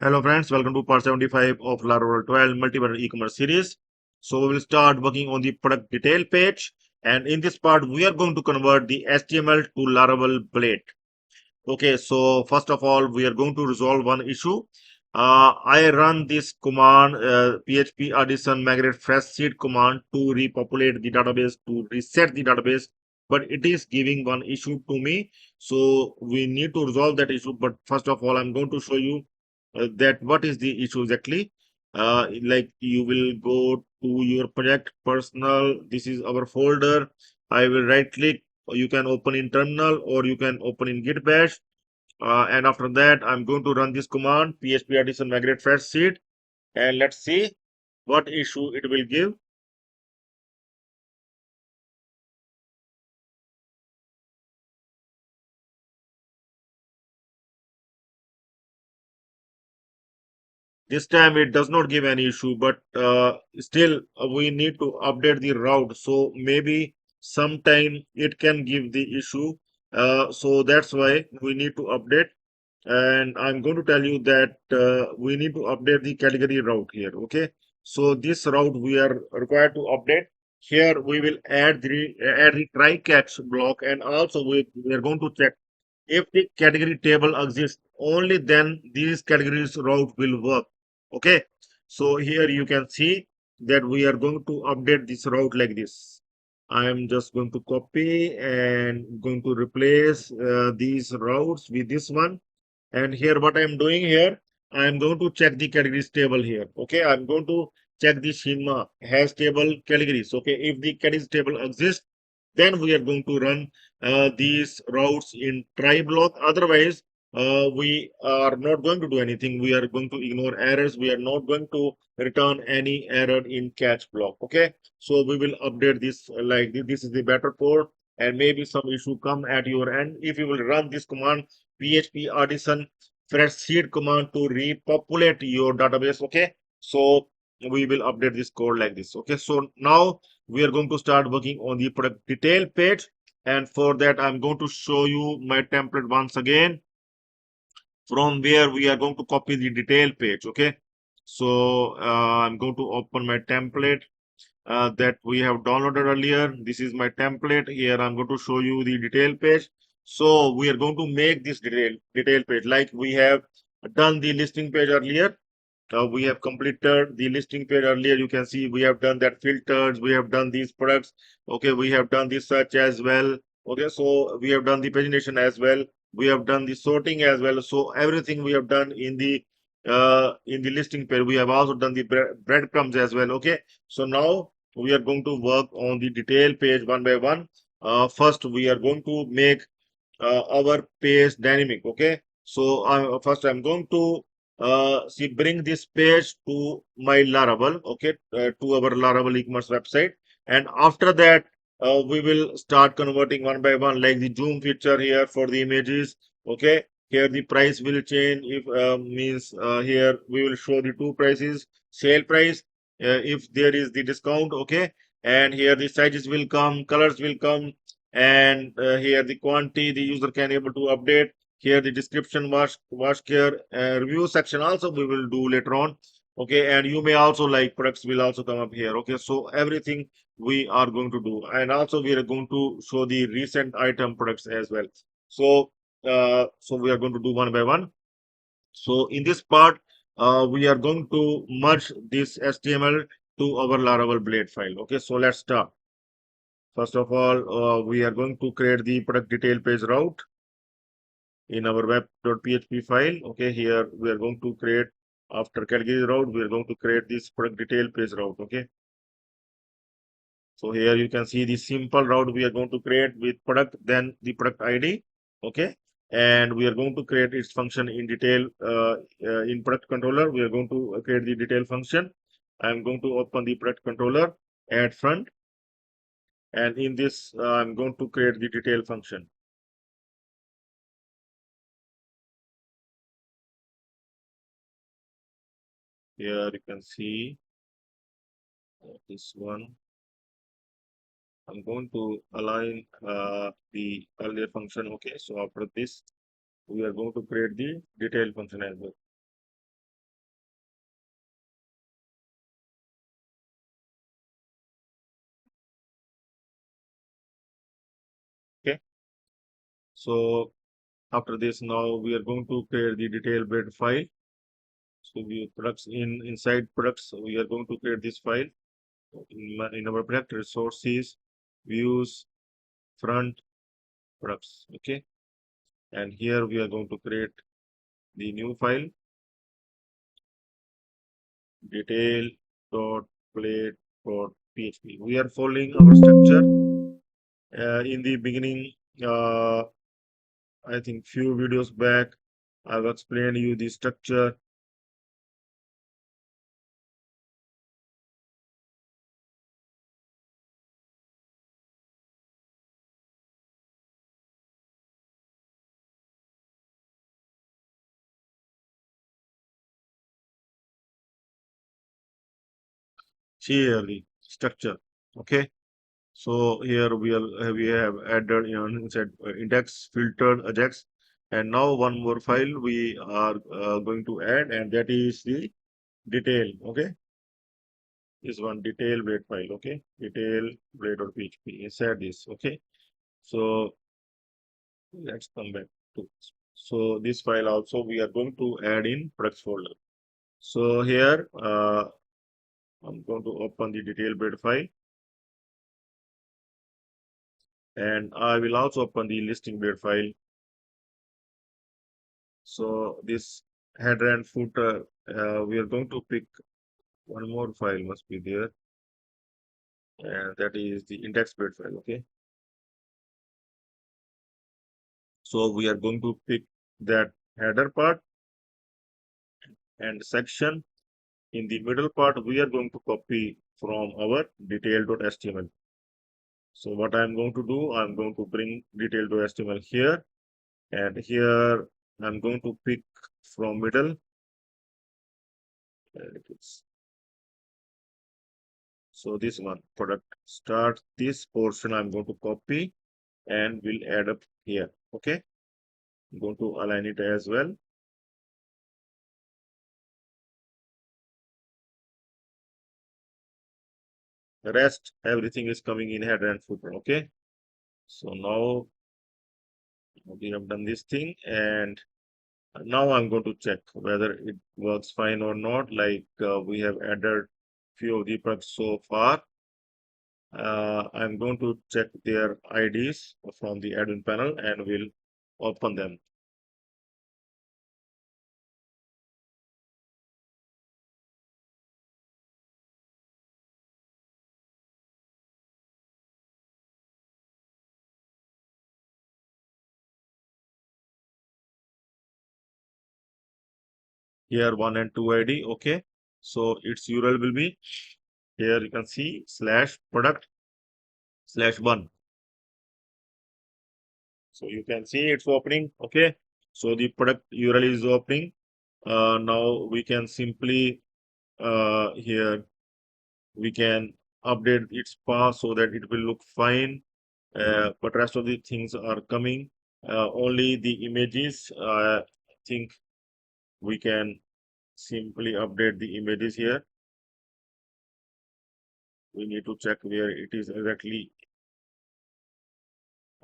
Hello friends, welcome to part 75 of Laravel 12 multi-button e-commerce series. So we will start working on the product detail page, and in this part we are going to convert the HTML to Laravel Blade. Okay, so first of all we are going to resolve one issue. I run this command PHP artisan migrate fresh seed command to repopulate the database, to reset the database, but it is giving one issue to me. So we need to resolve that issue, but first of all I'm going to show you that what is the issue exactly. Like you will go to your project personal, this is our folder. I will right click, you can open in terminal or you can open in git bash, and after that I'm going to run this command php artisan migrate fresh seed, and let's see what issue it will give. This time it does not give any issue, but still we need to update the route, so maybe sometime it can give the issue. So that's why we need to update, and I'm going to tell you that we need to update the category route here. Okay, so this route we are required to update. Here we will add the try catch block, and also we are going to check if the category table exists, only then these categories route will work. Okay, so here you can see that we are going to update this route like this. I am just going to copy and going to replace these routes with this one. And here what I am doing here, I am going to check the categories table here. Okay, I'm going to check the schema has table categories. Okay, if the categories table exists, then we are going to run these routes in try block. Otherwise, we are not going to do anything. We are going to ignore errors. We are not going to return any error in catch block. Okay, so we will update this like this. This is the better code, and maybe some issue come at your end. If you will run this command PHP artisan fresh seed command to repopulate your database. Okay, so we will update this code like this. Okay, so now we are going to start working on the product detail page, and for that I'm going to show you my template once again, from where we are going to copy the detail page. Okay, so I'm going to open my template that we have downloaded earlier. This is my template. Here I'm going to show you the detail page. So we are going to make this detail page like we have done the listing page earlier. We have completed the listing page earlier. You can see we have done that filters, we have done these products. Okay, we have done the search as well. Okay, so we have done the pagination as well, we have done the sorting as well. So everything we have done in the listing page. We have also done the breadcrumbs as well. Okay, so now we are going to work on the detail page one by one. First we are going to make our page dynamic. Okay, so first I'm going to see bring this page to my Laravel. Okay, to our Laravel e-commerce website, and after that we will start converting one by one, like the zoom feature here for the images. Okay, here the price will change. If means here we will show the two prices, sale price, if there is the discount. Okay, and here the sizes will come, colors will come, and here the quantity the user can able to update. Here the description, wash care, review section also we will do later on. Okay, and you may also like products will also come up here. Okay, so everything we are going to do, and also we are going to show the recent item products as well. So so we are going to do one by one. So in this part we are going to merge this HTML to our Laravel blade file. Okay, so let's start. First of all, we are going to create the product detail page route in our web.php file. Okay, here we are going to create, after category route, we are going to create this product detail page route. Okay, so here you can see the simple route we are going to create with product, then the product ID. Okay, and we are going to create its function in detail in product controller. We are going to create the detail function. I'm going to open the product controller, add front, and in this I'm going to create the detail function. Here you can see this one. I'm going to align the earlier function. Okay, so after this, we are going to create the detail function as well. So after this, now we are going to create the detail bed file. So we products inside products, we are going to create this file in our product resources, views, front products. Okay, and here we are going to create the new file detail.blade.php. We are following our structure. In the beginning, I think few videos back, I've explained you the structure. Here the structure. Okay, so here we have added inside index filtered ajax, and now one more file we are going to add, and that is the detail. Okay, this one detail blade file. Okay, detail blade.php inside this. Okay, so let's come back to so this file also we are going to add in products folder. So here I'm going to open the detail blade file, and I will also open the listing blade file. So this header and footer, we are going to pick one more file must be there, and that is the index blade file. Okay, so we are going to pick that header part and section. In the middle part, we are going to copy from our detail.html. So what I'm going to do, I'm going to bring detail.html here, and here I'm going to pick from middle. So this one product start, this portion I'm going to copy and will add up here. Okay, I'm going to align it as well. The rest everything is coming in header and footer. Okay, so now we have done this thing, and now I'm going to check whether it works fine or not. Like we have added few of the products so far. I'm going to check their IDs from the admin panel and we'll open them. Here 1 and 2 ID. Okay, so its URL will be here. You can see slash product slash 1. So you can see it's opening. Okay, so the product URL is opening. Now we can simply here we can update its path so that it will look fine. But rest of the things are coming. Only the images. I think we can simply update the images here. We need to check where it is exactly.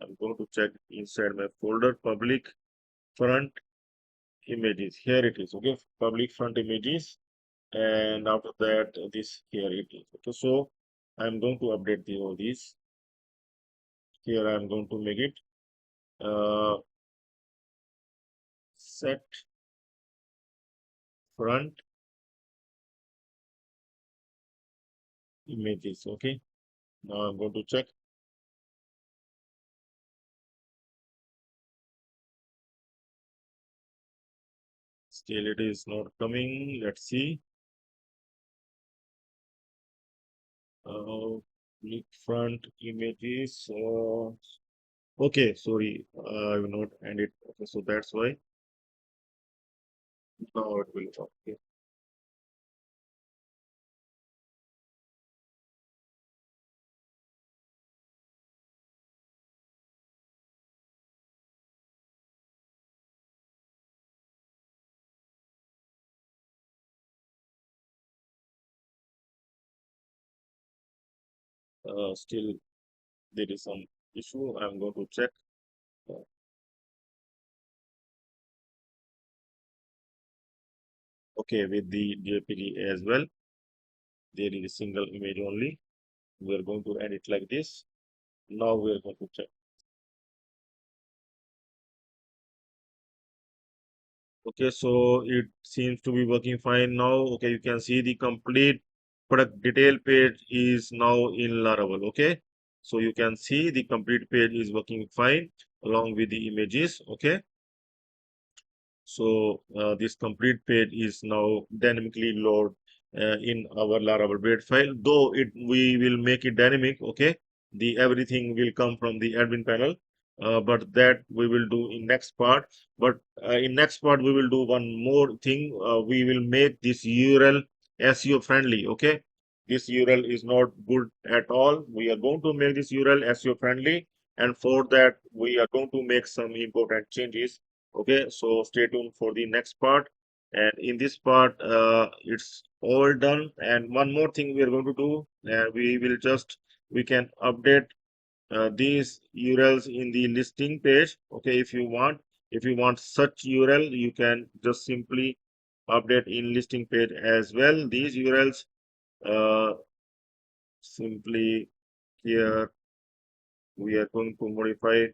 I'm going to check inside my folder public front images. Here it is. Okay, public front images, and after that this here it is. Okay, so I'm going to update all these. Here I'm going to make it set front images. Okay, now I'm going to check. Still it is not coming. Let's see. Public front images. Okay, sorry, I will not end it. Okay, so that's why now it will come. Okay. Still there is some issue. I'm going to check. Okay, with the jpg as well. There is a single image only. We are going to add it like this. Now we are going to check. Okay, so it seems to be working fine now. Okay, you can see the complete product detail page is now in Laravel. Okay, so you can see the complete page is working fine along with the images. Okay, so this complete page is now dynamically load in our Laravel blade file. Though we will make it dynamic, okay. The everything will come from the admin panel, but that we will do in next part. But in next part we will do one more thing. We will make this URL SEO friendly. Okay, this URL is not good at all. We are going to make this URL SEO friendly, and for that we are going to make some important changes. Okay, so stay tuned for the next part. And in this part it's all done, and one more thing we are going to do, we can update these urls in the listing page. Okay, if you want such url, you can just simply update in listing page as well. These urls, uh, simply here we are going to modify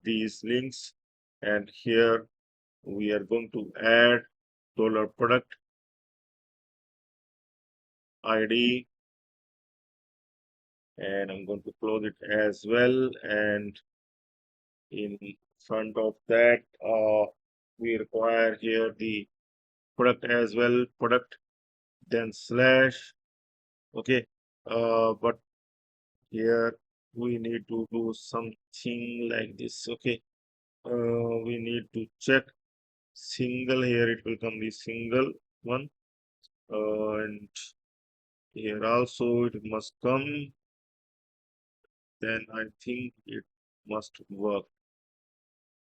these links, and here we are going to add $product ID, and I'm going to close it as well. And in front of that, we require here the product as well, product, then slash. Okay, but here we need to do something like this. Okay, we need to check single. Here it will come the single one, and here also it must come. Then I think it must work.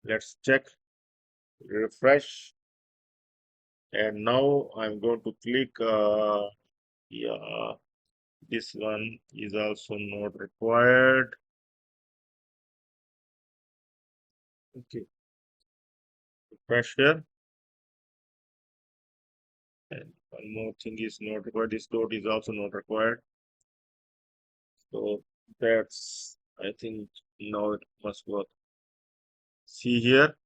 Let's check, refresh, and now I'm going to click. Yeah, this one is also not required. Okay, refresh here, and one more thing is not required. This dot is also not required. So that's, I think now it must work. See here.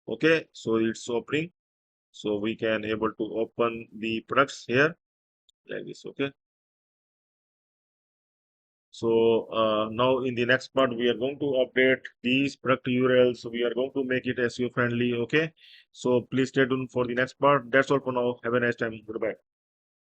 Okay, so it's opening. So we can able to open the products here like this. Okay. So now in the next part, we are going to update these product URLs. So we are going to make it SEO friendly. Okay. So please stay tuned for the next part. That's all for now. Have a nice time. Goodbye.